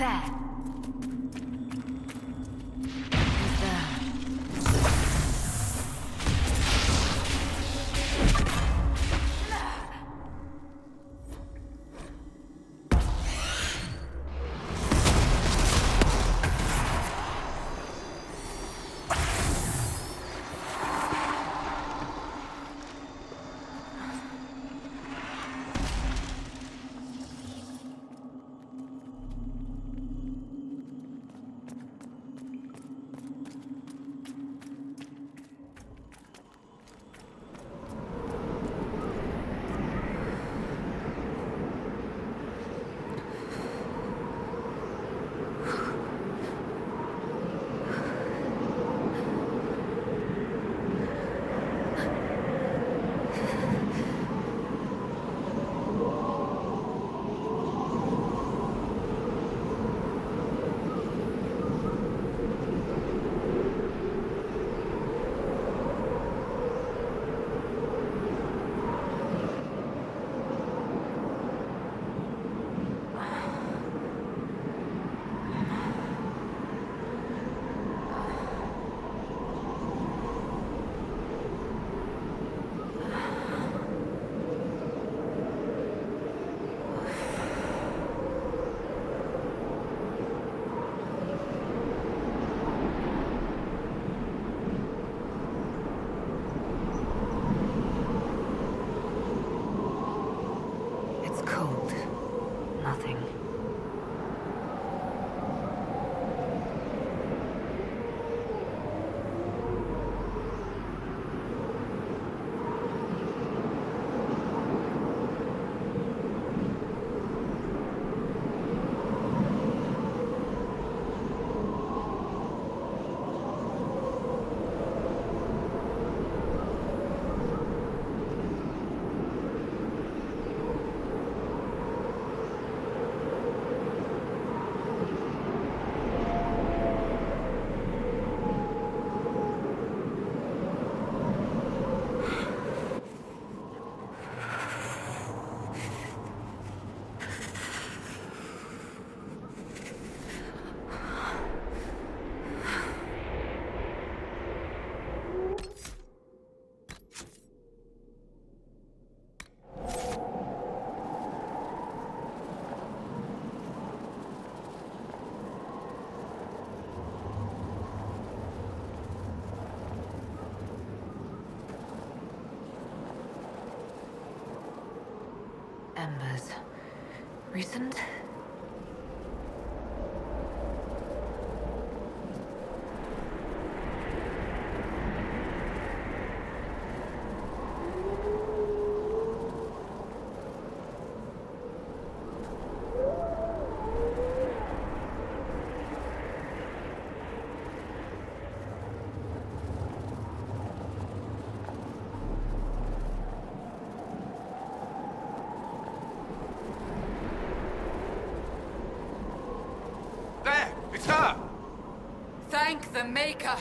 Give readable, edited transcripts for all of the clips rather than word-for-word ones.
There. Who's there? Nothing. Embers. Recent? Thank the Maker!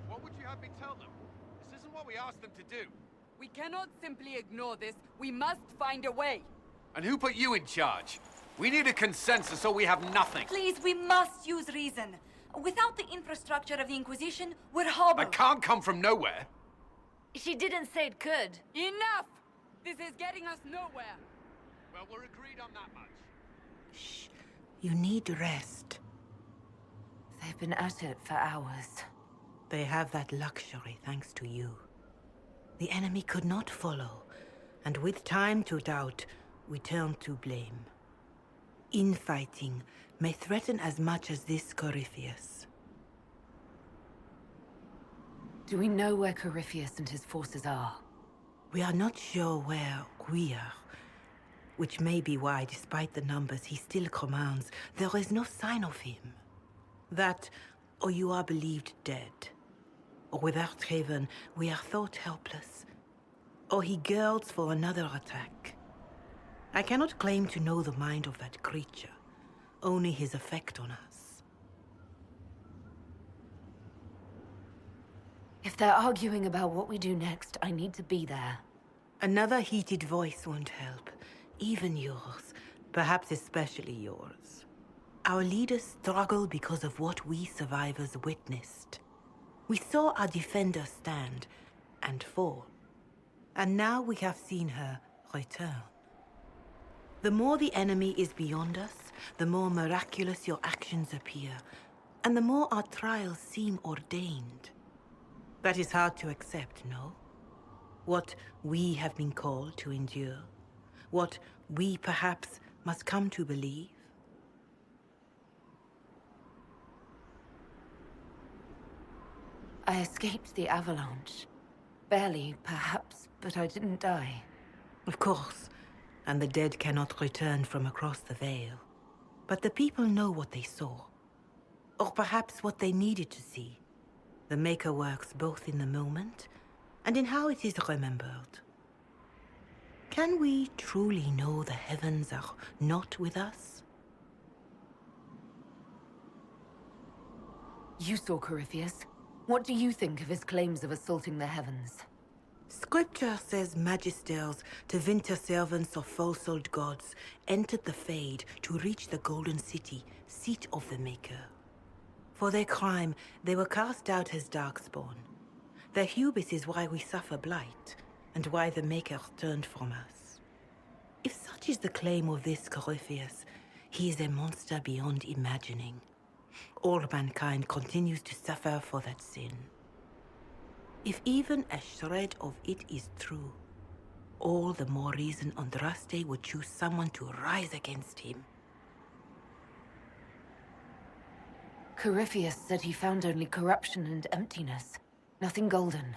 What would you have me tell them? This isn't what we asked them to do. We cannot simply ignore this. We must find a way. And who put you in charge? We need a consensus or we have nothing. Please, we must use reason. Without the infrastructure of the Inquisition, we're hobbled. I can't come from nowhere. She didn't say it could. Enough! This is getting us nowhere. Well, we're agreed on that much. Shh. You need rest. They've been at it for hours. They have that luxury thanks to you. The enemy could not follow, and with time to doubt, we turn to blame. Infighting may threaten as much as this Corypheus. Do we know where Corypheus and his forces are? We are not sure where we are, which may be why, despite the numbers he still commands, there is no sign of him. That, or you are believed dead. Or without Haven, we are thought helpless. or he girds for another attack. I cannot claim to know the mind of that creature, only his effect on us. If they're arguing about what we do next, I need to be there. Another heated voice won't help, even yours, perhaps especially yours. Our leaders struggle because of what we survivors witnessed. We saw our defender stand and fall, and now we have seen her return. The more the enemy is beyond us, the more miraculous your actions appear, and the more our trials seem ordained. That is hard to accept, no? What we have been called to endure, what we perhaps must come to believe. I escaped the avalanche. Barely, perhaps, but I didn't die. Of course, and the dead cannot return from across the veil. But the people know what they saw, or perhaps what they needed to see. The Maker works both in the moment and in how it is remembered. Can we truly know the heavens are not with us? You saw Corypheus. What do you think of his claims of assaulting the heavens? Scripture says magisters to winter servants of false-souled gods entered the Fade to reach the Golden City, seat of the Maker. For their crime, they were cast out as darkspawn. Their hubris is why we suffer blight, and why the Maker turned from us. If such is the claim of this Corypheus, he is a monster beyond imagining. All mankind continues to suffer for that sin. If even a shred of it is true, all the more reason Andraste would choose someone to rise against him. Corypheus said he found only corruption and emptiness. Nothing golden.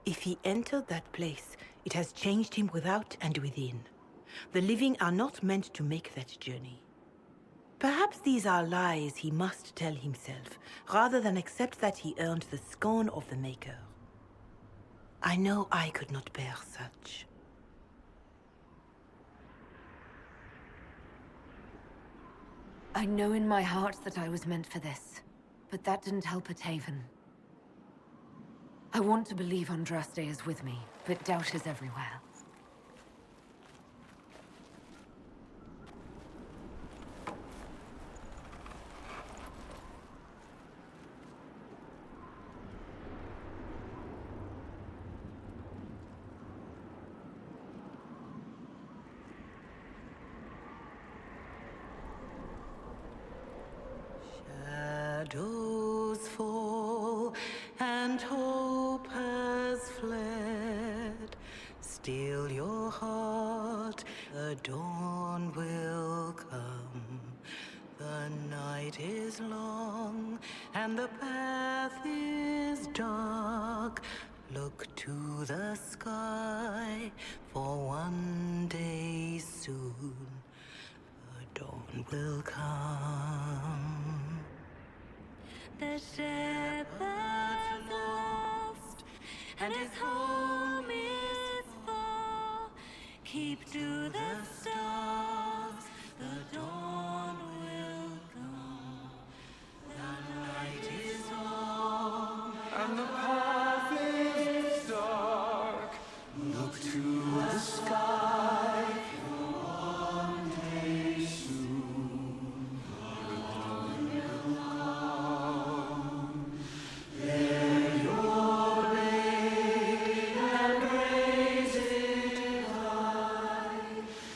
If he entered that place, it has changed him without and within. The living are not meant to make that journey. Perhaps these are lies he must tell himself, rather than accept that he earned the scorn of the Maker. I know I could not bear such. I know in my heart that I was meant for this, but that didn't help at Haven. I want to believe Andraste is with me, but doubt is everywhere. Shadows fall and hope has fled. Still your heart, the dawn will come. The night is long and the path is dark. Look to the sky, for one day soon the dawn will come. The shepherd's lost, and his home is far. Keep to the stars, the dawn will come. The night is long, And the path is dark. look to the sky, for one day soon the dawn will come. Bear your blade and raise it high.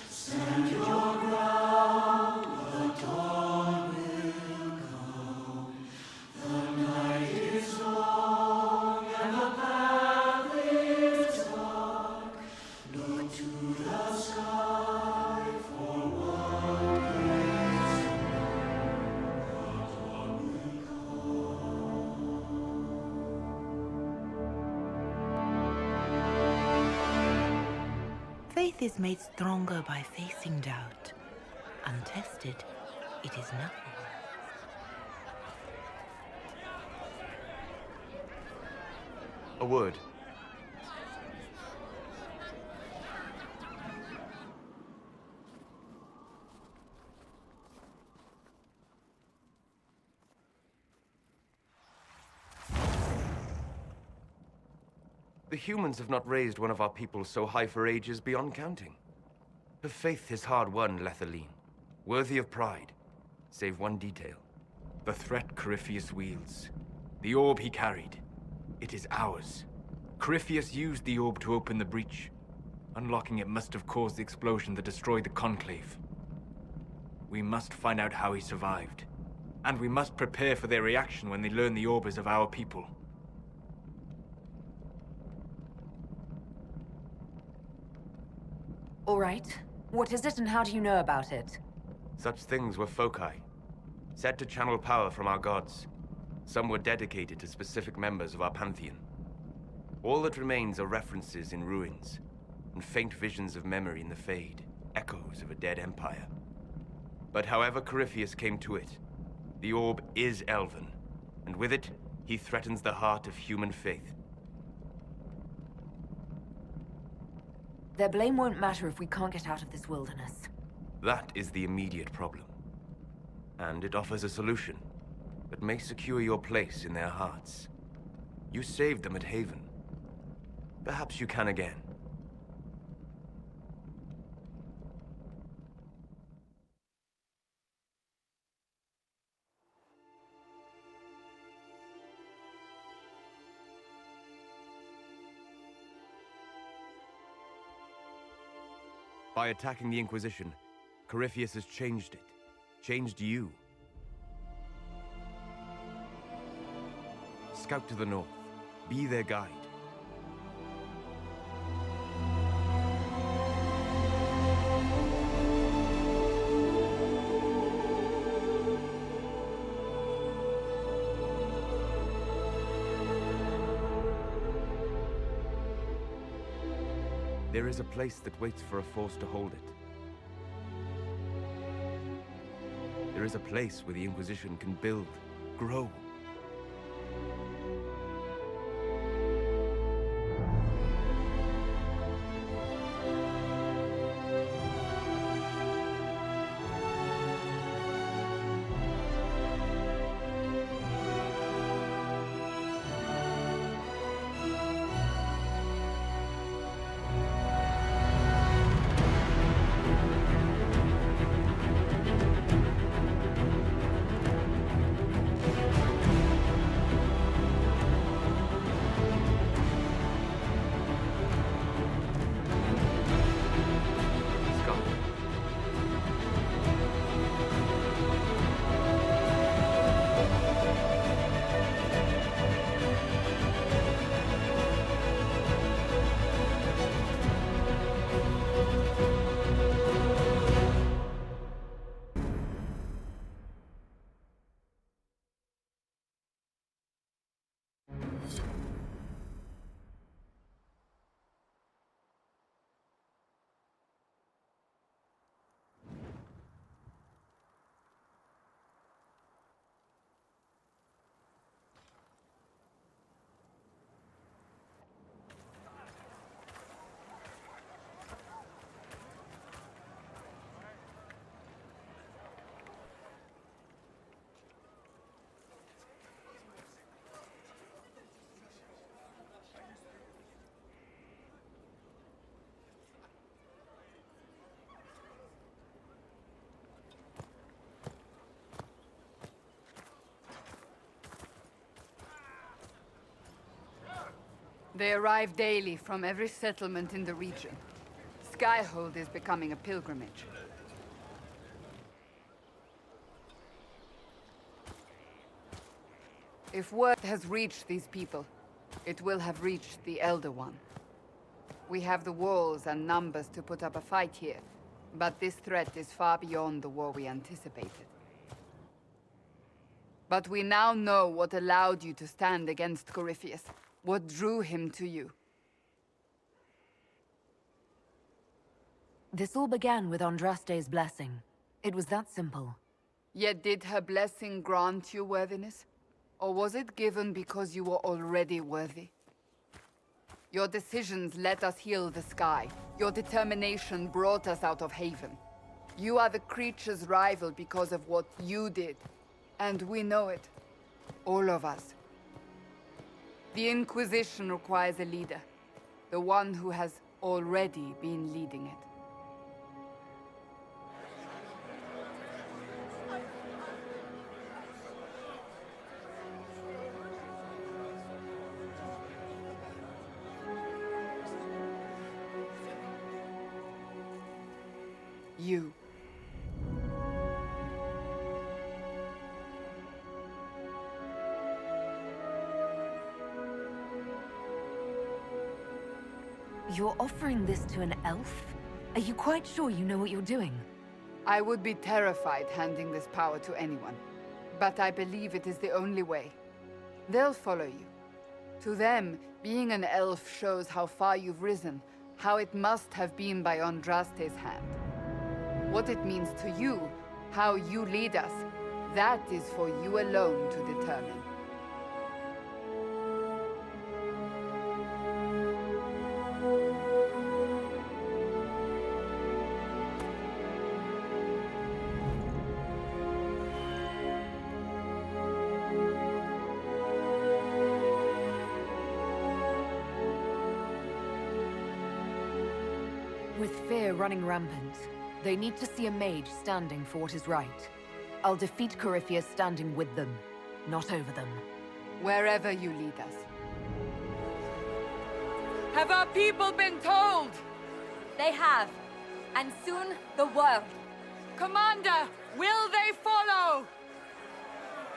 Stand your ground, the dawn will come. The night is long and the path is dark. Look to the sky, for one day soon the dawn will come. Faith is made stronger by facing doubt. Untested, it is nothing. A word. The humans have not raised one of our people so high for ages beyond counting. Her faith is hard-won, Lavellan. Worthy of pride. Save one detail. The threat Corypheus wields. The orb he carried. It is ours. Corypheus used the orb to open the breach. Unlocking it must have caused the explosion that destroyed the Conclave. We must find out how he survived. And we must prepare for their reaction when they learn the orb is of our people. All right. What is it and how do you know about it? Such things were foci, said to channel power from our gods. Some were dedicated to specific members of our pantheon. All that remains are references in ruins, and faint visions of memory in the Fade, echoes of a dead empire. But however Corypheus came to it, the orb is Elven, and with it, he threatens the heart of human faith. Their blame won't matter if we can't get out of this wilderness. That is the immediate problem. And it offers a solution that may secure your place in their hearts. You saved them at Haven. Perhaps you can again. By attacking the Inquisition, Corypheus has changed it. Changed you. Scout to the north. Be their guide. There is a place that waits for a force to hold it. There is a place where the Inquisition can build, grow. They arrive daily from every settlement in the region. Skyhold is becoming a pilgrimage. If word has reached these people, it will have reached the Elder One. We have the walls and numbers to put up a fight here, but this threat is far beyond the war we anticipated. But we now know what allowed you to stand against Corypheus. What drew him to you? This all began with Andraste's blessing. It was that simple. Yet did her blessing grant you worthiness? Or was it given because you were already worthy? Your decisions let us heal the sky. Your determination brought us out of Haven. You are the creature's rival because of what you did. And we know it. All of us. The Inquisition requires a leader. The one who has already been leading it. You. You're offering this to an elf? Are you quite sure you know what you're doing? I would be terrified handing this power to anyone. But I believe it is the only way. They'll follow you. To them, being an elf shows how far you've risen, how it must have been by Andraste's hand. What it means to you, how you lead us, that is for you alone to determine. With fear running rampant, they need to see a mage standing for what is right. I'll defeat Corypheus standing with them, not over them. Wherever you lead us. Have our people been told? They have. And soon, the world. Commander, will they follow?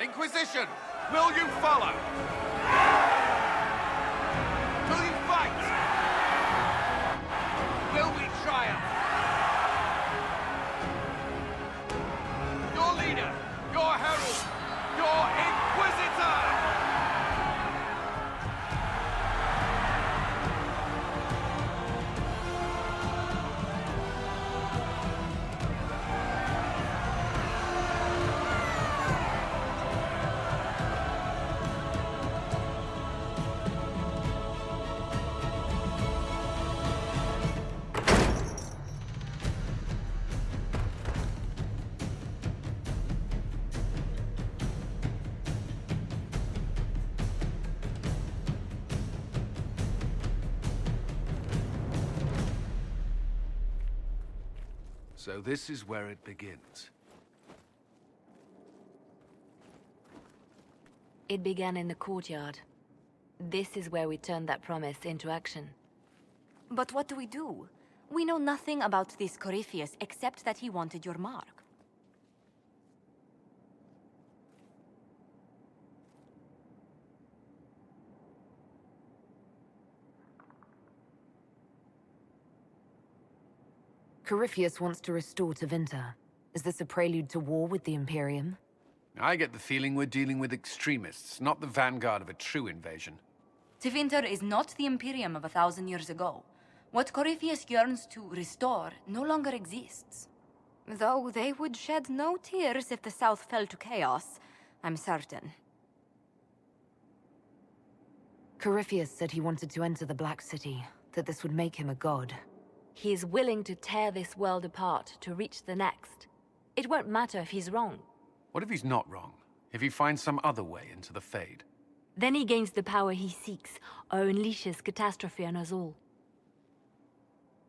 Inquisition, will you follow? Will you fight? Will we triumph? Your leader, your herald, your inquisitor! So this is where it begins. It began in the courtyard. This is where we turned that promise into action. But what do we do? We know nothing about this Corypheus except that he wanted your mark. Corypheus wants to restore Tevinter. Is this a prelude to war with the Imperium? I get the feeling we're dealing with extremists, not the vanguard of a true invasion. Tevinter is not the Imperium of 1,000 years ago. What Corypheus yearns to restore no longer exists. Though they would shed no tears if the South fell to chaos, I'm certain. Corypheus said he wanted to enter the Black City, that this would make him a god. He is willing to tear this world apart to reach the next. It won't matter if he's wrong. What if he's not wrong? If he finds some other way into the Fade? Then he gains the power he seeks, or unleashes catastrophe on us all.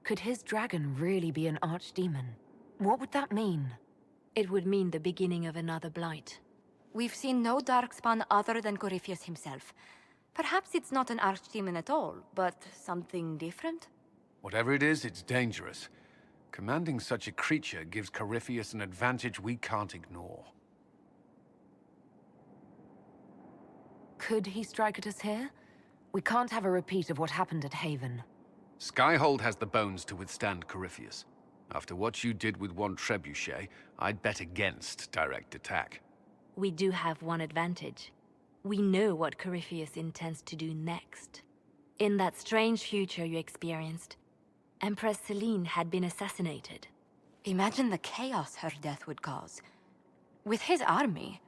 Could his dragon really be an archdemon? What would that mean? It would mean the beginning of another blight. We've seen no darkspawn other than Corypheus himself. Perhaps it's not an archdemon at all, but something different? Whatever it is, it's dangerous. Commanding such a creature gives Corypheus an advantage we can't ignore. Could he strike at us here? We can't have a repeat of what happened at Haven. Skyhold has the bones to withstand Corypheus. After what you did with one trebuchet, I'd bet against direct attack. We do have one advantage. We know what Corypheus intends to do next. In that strange future you experienced, Empress Selene had been assassinated. Imagine the chaos her death would cause. With his army.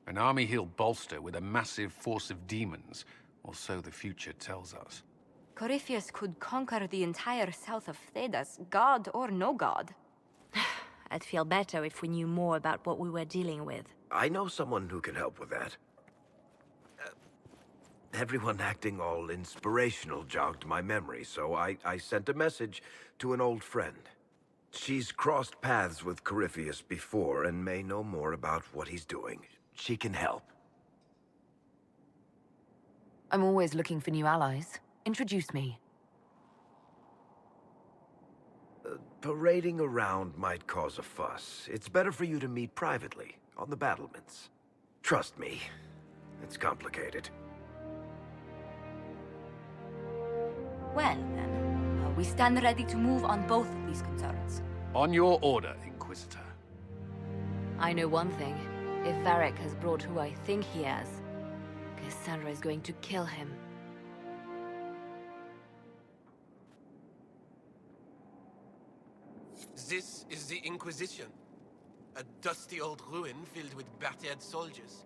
An army he'll bolster with a massive force of demons, or so the future tells us. Corypheus could conquer the entire south of Thedas, god or no god. I'd feel better if we knew more about what we were dealing with. I know someone who can help with that. Everyone acting all inspirational jogged my memory, so I sent a message to an old friend. She's crossed paths with Corypheus before and may know more about what he's doing. She can help. I'm always looking for new allies. Introduce me. Parading around might cause a fuss. It's better for you to meet privately, on the battlements. Trust me, it's complicated. Well, then, we stand ready to move on both of these concerns. On your order, Inquisitor. I know one thing. If Varric has brought who I think he has, Cassandra is going to kill him. This is the Inquisition. A dusty old ruin filled with battered soldiers.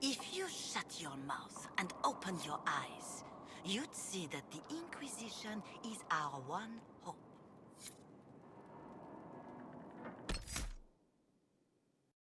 If you shut your mouth and open your eyes, you'd see that the Inquisition is our one hope.